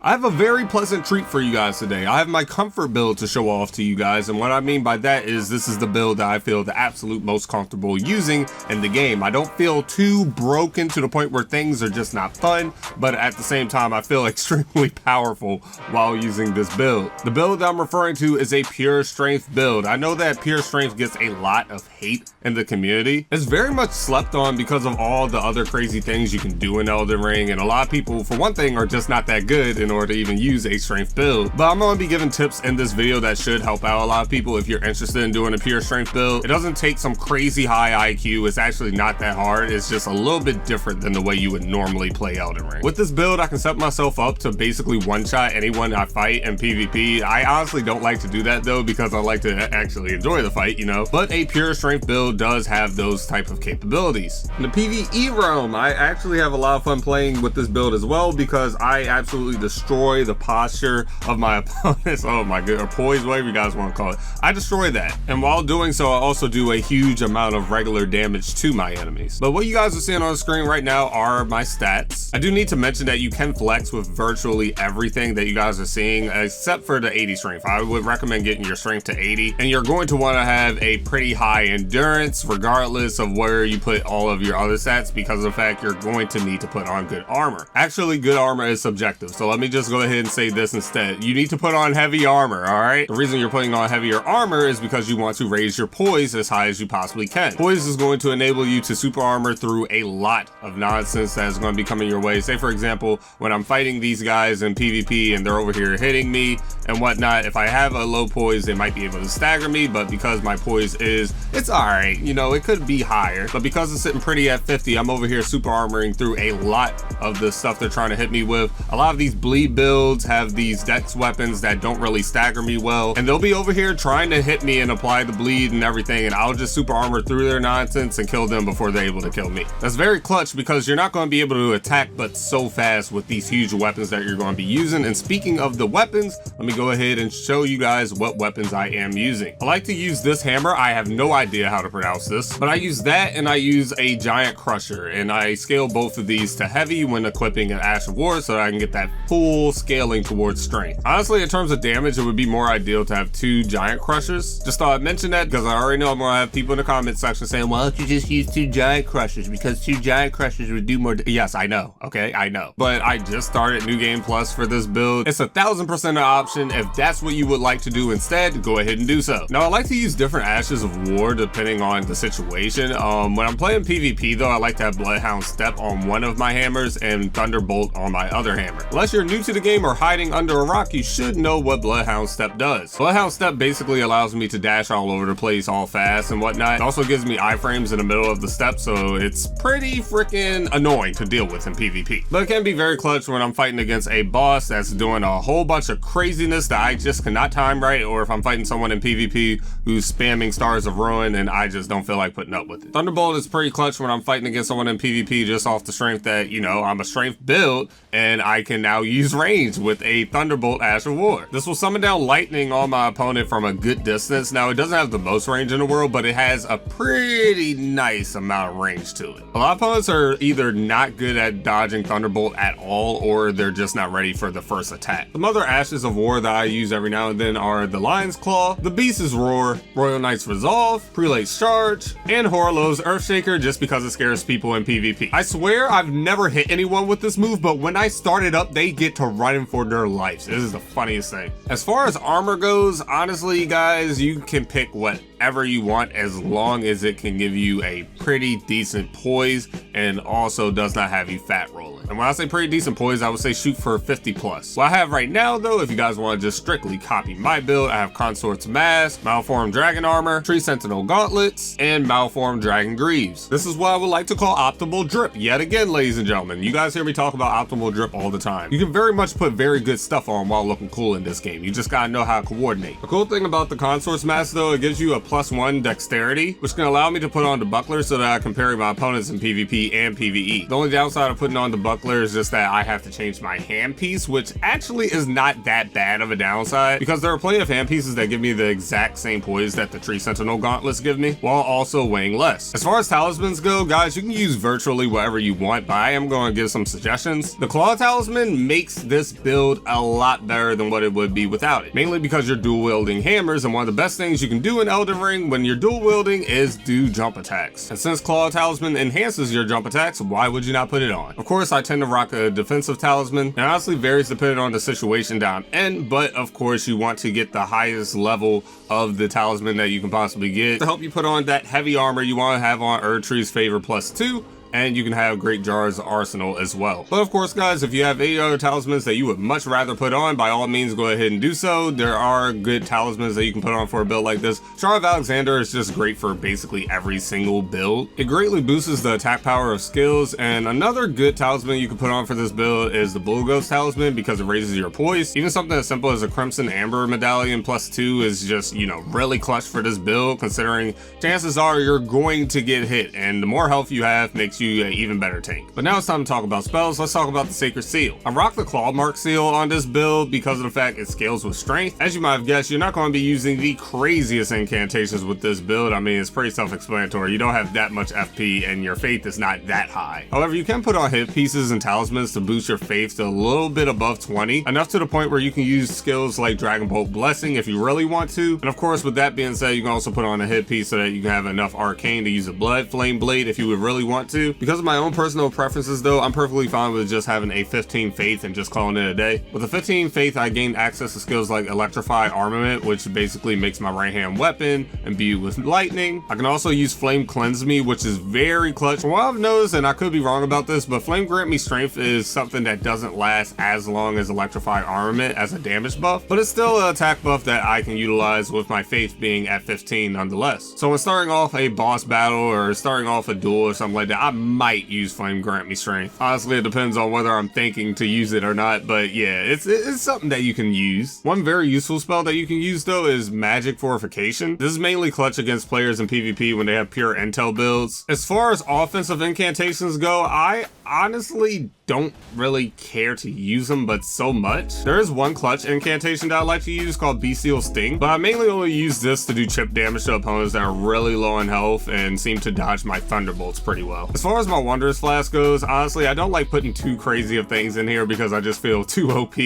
I have a very pleasant treat for you guys today. I have my comfort build to show off to you guys, and what I mean by that is this is the build that I feel the absolute most comfortable using in the game. I don't feel too broken to the point where things are just not fun, but at the same time I feel extremely powerful while using this build. The build that I'm referring to is a pure strength build. I know that pure strength gets a lot of hate in the community. It's very much slept on because of all the other crazy things you can do in Elden Ring, and a lot of people, for one thing, are just not that good in order to even use a strength build. But I'm going to be giving tips in this video that should help out a lot of people if you're interested in doing a pure strength build. It doesn't take some crazy high IQ. It's actually not that hard. It's just a little bit different than the way you would normally play Elden Ring. With this build, I can set myself up to basically one-shot anyone I fight in PvP. I honestly don't like to do that though, because I like to actually enjoy the fight, you know, but a pure strength build does have those type of capabilities. In the PvE realm, I actually have a lot of fun playing with this build as well, because I absolutely destroy the posture of my opponents. Oh my god, or poise, whatever you guys want to call it. I destroy that, and while doing so, I also do a huge amount of regular damage to my enemies. But what you guys are seeing on the screen right now are my stats. I do need to mention that you can flex with virtually everything that you guys are seeing, except for the 80 strength. I would recommend getting your strength to 80, and you're going to want to have a pretty high endurance regardless of where you put all of your other stats, because of the fact you're going to need to put on good armor. Actually, good armor is subjective, so let me just go ahead and say this instead. You need to put on heavy armor, alright? The reason you're putting on heavier armor is because you want to raise your poise as high as you possibly can. Poise is going to enable you to super armor through a lot of nonsense that is going to be coming your way. Say for example, when I'm fighting these guys in PvP and they're over here hitting me and whatnot, if I have a low poise, they might be able to stagger me, but because my poise it's alright, you know, it could be higher, but because it's sitting pretty at 50, I'm over here super armoring through a lot of the stuff they're trying to hit me with. A lot of these bleed builds have these dex weapons that don't really stagger me well, and they'll be over here trying to hit me and apply the bleed and everything, and I'll just super armor through their nonsense and kill them before they're able to kill me. That's very clutch, because you're not going to be able to attack but so fast with these huge weapons that you're going to be using. And speaking of the weapons, let me go ahead and show you guys what weapons I am using. I like to use this hammer. I have no idea how to pronounce this, but I use that, and I use a giant crusher, and I scale both of these to heavy when equipping an Ash of War so that I can get that full scaling towards strength. Honestly, in terms of damage, it would be more ideal to have 2 giant crushers. Just thought I'd mention that because I already know I'm gonna have people in the comment section saying, why don't you just use 2 giant crushers, because 2 giant crushers would do more. Yes, I know, okay, I know, but I just started New Game Plus for this build. It's 1000% an option. If that's what you would like to do instead, go ahead and do so. Now, I like to use different Ashes of War depending on the situation. When I'm playing PvP though, I like to have Bloodhound Step on one of my hammers and Thunderbolt on my other hammer. Unless you're new to the game or hiding under a rock, you should know what Bloodhound Step does. Bloodhound Step basically allows me to dash all over the place all fast and whatnot. It also gives me iframes in the middle of the step, so it's pretty freaking annoying to deal with in PvP. But it can be very clutch when I'm fighting against a boss that's doing a whole bunch of craziness that I just cannot time right, or if I'm fighting someone in PvP who's spamming Stars of Ruin and I just don't feel like putting up with it. Thunderbolt is pretty clutch when I'm fighting against someone in PvP just off the strength that, you know, I'm a strength build and I can now use range with a Thunderbolt Ash of War. This will summon down lightning on my opponent from a good distance. Now, it doesn't have the most range in the world, but it has a pretty nice amount of range to it. A lot of opponents are either not good at dodging Thunderbolt at all, or they're just not ready for the first attack. Some other Ashes of War that I use every now and then are the Lion's Claw, the Beast's Roar, Royal Knight's Resolve, Prelate's Charge, and Horlow's Earthshaker, just because it scares people in PvP. I swear I've never hit anyone with this move, but when I start it up, they get to running for their lives. This is the funniest thing. As far as armor goes, honestly guys, you can pick whatever you want as long as it can give you a pretty decent poise and also does not have you fat rolling. And when I say pretty decent poise, I would say shoot for 50 plus. What I have right now though, if you guys want to just strictly copy my build, I have Consort's Mask, Malformed Dragon Armor, Tree Sentinel Gauntlets, and Malformed Dragon Greaves. This is what I would like to call optimal drip. Yet again, ladies and gentlemen, you guys hear me talk about optimal drip all the time. You can very much put very good stuff on while looking cool in this game. You just gotta know how to coordinate. The cool thing about the Consort's Mask though, it gives you a +1 dexterity, which can allow me to put on the buckler so that I can parry my opponents in PvP and PvE. The only downside of putting on the buckler is just that I have to change my handpiece, which actually is not that bad of a downside because there are plenty of handpieces that give me the exact same poise that the Tree Sentinel gauntlets give me, while also weighing less. As far as talismans go, guys, you can use virtually whatever you want, but I am going to give some suggestions. The Claw Talisman makes this build a lot better than what it would be without it, mainly because you're dual wielding hammers, and one of the best things you can do in Elden Ring when you're dual wielding is do jump attacks. And since Claw Talisman enhances your jump attacks, why would you not put it on? Of course, I tend to rock a defensive talisman. It honestly varies depending on the situation that I'm in, but of course you want to get the highest level of the talisman that you can possibly get to help you put on that heavy armor you want to have on Erdtree's Favor +2, and you can have Great Jar's Arsenal as well. But of course, guys, if you have any other talismans that you would much rather put on, by all means go ahead and do so. There are good talismans that you can put on for a build like this. Shard of Alexander is just great for basically every single build. It greatly boosts the attack power of skills, and another good talisman you can put on for this build is the Bull Ghost Talisman because it raises your poise. Even something as simple as a Crimson Amber Medallion +2 is just, you know, really clutch for this build, considering chances are you're going to get hit, and the more health you have makes you an even better tank. But now it's time to talk about spells. Let's talk about the Sacred Seal. I rock the Claw Mark Seal on this build because of the fact it scales with strength. As you might have guessed, you're not going to be using the craziest incantations with this build. I mean, it's pretty self-explanatory. You don't have that much FP and your faith is not that high. However, you can put on hit pieces and talismans to boost your faith to a little bit above 20, enough to the point where you can use skills like Dragon Bolt Blessing if you really want to. And of course, with that being said, you can also put on a hit piece so that you can have enough arcane to use a Blood Flame Blade if you would really want to. Because of my own personal preferences though, I'm perfectly fine with just having a 15 faith and just calling it a day. With a 15 faith, I gained access to skills like Electrify Armament, which basically makes my right hand weapon imbue with lightning. I can also use Flame Cleanse Me, which is very clutch. From what I've noticed, and I could be wrong about this, but Flame Grant Me Strength is something that doesn't last as long as Electrify Armament as a damage buff, but it's still an attack buff that I can utilize with my faith being at 15 nonetheless. So when starting off a boss battle or starting off a duel or something like that, I might use Flame Grant Me Strength. Honestly, it depends on whether I'm thinking to use it or not, but yeah, it's something that you can use. One very useful spell that you can use though is Magic Fortification. This is mainly clutch against players in PvP when they have pure intel builds. As far as offensive incantations go, I honestly don't really care to use them, but so much. There is one clutch incantation that I like to use called Bestial Sting, but I mainly only use this to do chip damage to opponents that are really low on health and seem to dodge my thunderbolts pretty well. As far as my Wondrous Flask goes, honestly, I don't like putting too crazy of things in here because I just feel too OP,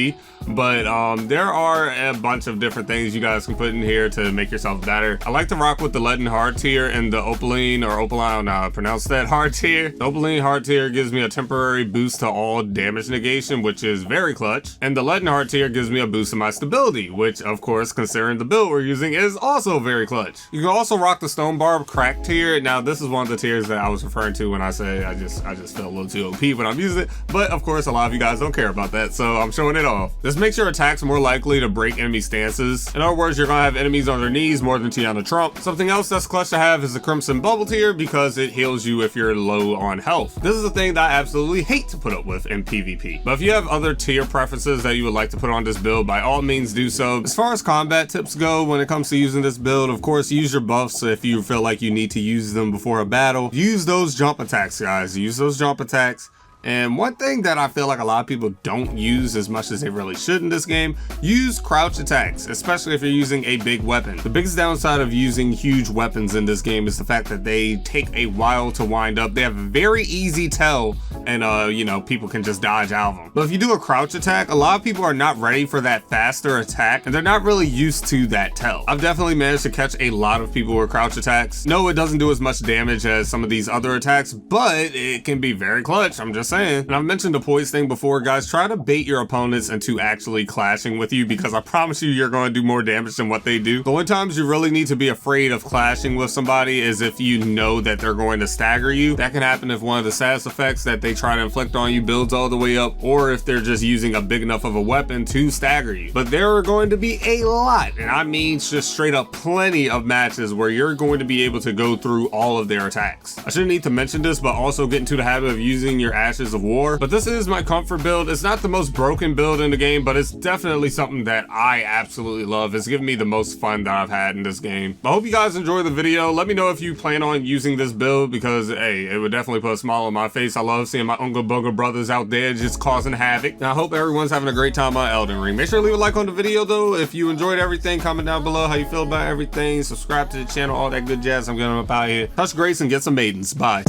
but there are a bunch of different things you guys can put in here to make yourself better. I like to rock with the Leaden Hard Tier and the Opaline, or Opaline, I don't know how to pronounce that, Hard Tier. The Opaline Hard Tier gives me a temporary boost to all damage negation, which is very clutch, and the Leaden Hard Tier gives me a boost to my stability, which of course, considering the build we're using, is also very clutch. You can also rock the Stone Barb Crack Tier. Now this is one of the tiers that I was referring to when I say I just feel a little too OP when I'm using it, but of course a lot of you guys don't care about that, so I'm showing it off. This makes your attacks more likely to break enemy stances. In other words, you're gonna have enemies on their knees more than Tiana Trump. Something else that's clutch to have is the Crimson Bubble Tier because it heals you if you're low on health. This is the thing that I absolutely hate to put up with in PvP. But if you have other tier preferences that you would like to put on this build, by all means do so. As far as combat tips go when it comes to using this build, of course use your buffs if you feel like you need to use them before a battle. Use those jump attacks, guys. Use those jump attacks. And one thing that I feel like a lot of people don't use as much as they really should in this game, use crouch attacks, especially if you're using a big weapon. The biggest downside of using huge weapons in this game is the fact that they take a while to wind up. They have a very easy tell, and you know, people can just dodge out of them. But if you do a crouch attack, a lot of people are not ready for that faster attack, and they're not really used to that tell. I've definitely managed to catch a lot of people with crouch attacks. No, it doesn't do as much damage as some of these other attacks, but it can be very clutch, I'm just saying. And I've mentioned the poise thing before, guys. Try to bait your opponents into actually clashing with you, because I promise you, you're going to do more damage than what they do. The only times you really need to be afraid of clashing with somebody is if you know that they're going to stagger you. That can happen if one of the status effects that they they try to inflict on you builds all the way up, or if they're just using a big enough of a weapon to stagger you. But there are going to be a lot, and I mean just straight up plenty of matches where you're going to be able to go through all of their attacks. I shouldn't need to mention this, but also get into the habit of using your Ashes of War. But this is my comfort build. It's not the most broken build in the game, but it's definitely something that I absolutely love. It's given me the most fun that I've had in this game. I hope you guys enjoy the video. Let me know if you plan on using this build, because hey, it would definitely put a smile on my face. I love seeing my Unga Bunga brothers out there just causing havoc. And I hope everyone's having a great time on Elden Ring. Make sure to leave a like on the video though if you enjoyed everything. Comment down below how you feel about everything. Subscribe to the channel, all that good jazz. I'm getting up out here. Touch grace and get some maidens. Bye.